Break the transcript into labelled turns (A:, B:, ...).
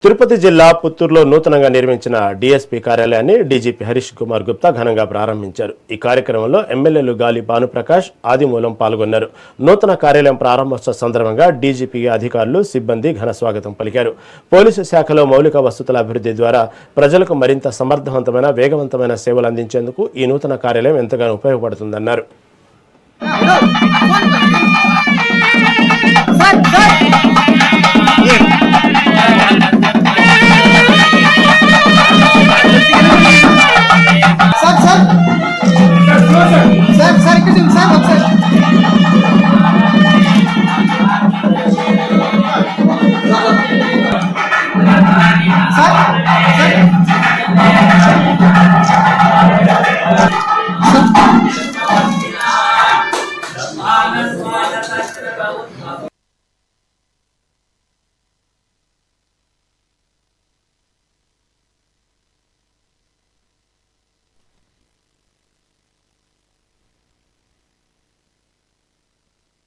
A: తిరుపతి జిల్లా పుత్తూరులో నూతనంగా నిర్మించిన డీఎస్పీ కార్యాలయాన్ని డీజీపీ హరీష్ కుమార్ గుప్తా ఘనంగా ప్రారంభించారు. ఈ కార్యక్రమంలో ఎమ్మెల్యేలు గాలి భానుప్రకాష్, ఆదిమూలం పాల్గొన్నారు. నూతన కార్యాలయం ప్రారంభోత్సవ సందర్భంగా డీజీపీ అధికారులు, సిబ్బంది ఘన స్వాగతం పలికారు. పోలీసు శాఖలో మౌలిక వసతుల అభివృద్ధి ద్వారా ప్రజలకు మరింత సమర్థవంతమైన, వేగవంతమైన సేవలు అందించేందుకు ఈ నూతన కార్యాలయం ఎంతగానో ఉపయోగపడుతుందన్నారు.
B: सर